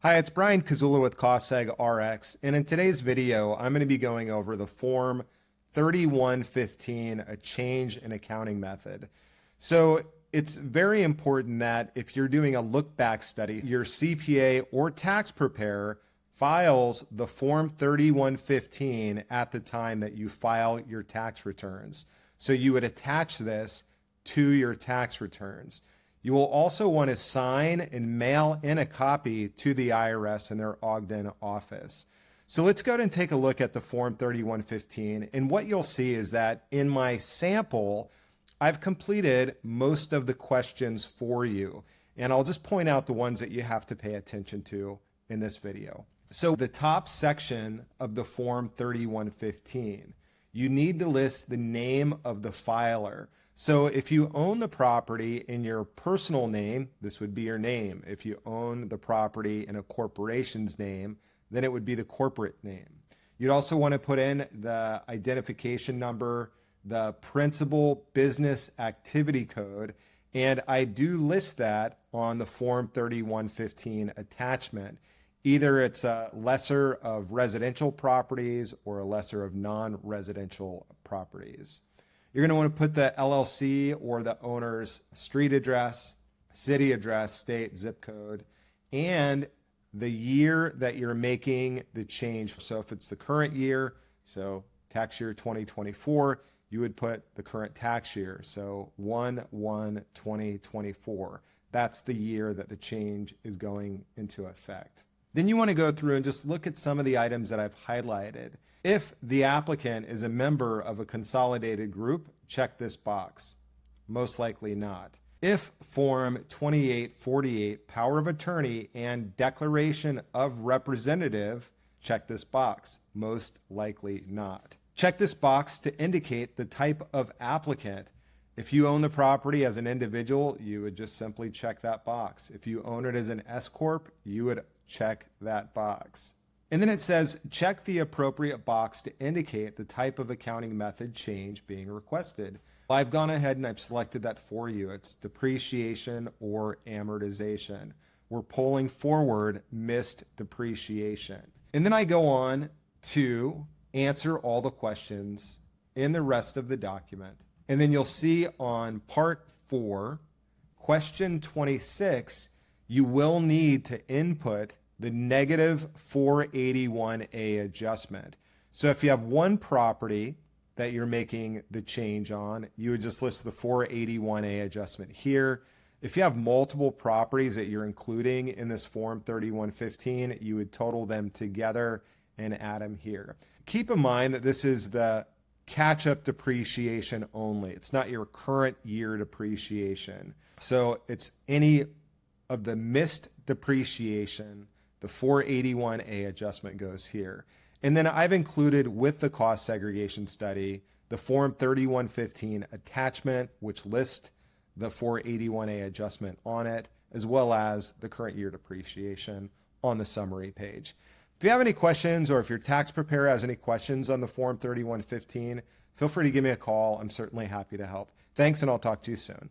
Hi, it's Brian Kiczula with CostSegRX, and in today's video, I'm going to be going over the Form 3115, a change in accounting method. So it's very important that if you're doing a look-back study, your CPA or tax preparer files the Form 3115 at the time that you file your tax returns. So you would attach this to your tax returns. You will also want to sign and mail in a copy to the IRS in their Ogden office. So let's go ahead and take a look at the Form 3115. And what you'll see is that in my sample, I've completed most of the questions for you. And I'll just point out the ones that you have to pay attention to in this video. So the top section of the Form 3115, you need to list the name of the filer. So if you own the property in your personal name, this would be your name. If you own the property in a corporation's name, then it would be the corporate name. You'd also want to put in the identification number, the principal business activity code, and I do list that on the Form 3115 attachment. Either it's a lesser of residential properties or a lesser of non-residential properties. You're going to want to put the LLC or the owner's street address, city address, state, zip code, and the year that you're making the change. So if it's the current year, so tax year 2024, you would put the current tax year. So 1/1/2024. That's the year that the change is going into effect. Then you want to go through and just look at some of the items that I've highlighted. If the applicant is a member of a consolidated group, check this box. Most likely not. If Form 2848, power of attorney and declaration of representative, check this box. Most likely not. Check this box to indicate the type of applicant. If you own the property as an individual, you would just simply check that box. If you own it as an S Corp, you would check that box. And then it says, check the appropriate box to indicate the type of accounting method change being requested. I've gone ahead and I've selected that for you. It's depreciation or amortization. We're pulling forward missed depreciation. And then I go on to answer all the questions in the rest of the document. And then you'll see on Part 4, Question 26, you will need to input the negative 481A adjustment. So if you have one property that you're making the change on, you would just list the 481A adjustment here. If you have multiple properties that you're including in this Form 3115, you would total them together and add them here. Keep in mind that this is the catch-up depreciation only. It's not your current year depreciation. So it's any of the missed depreciation, the 481A adjustment goes here. And then I've included with the cost segregation study, the Form 3115 attachment, which lists the 481A adjustment on it, as well as the current year depreciation on the summary page. If you have any questions or if your tax preparer has any questions on the Form 3115, feel free to give me a call. I'm certainly happy to help. Thanks, and I'll talk to you soon.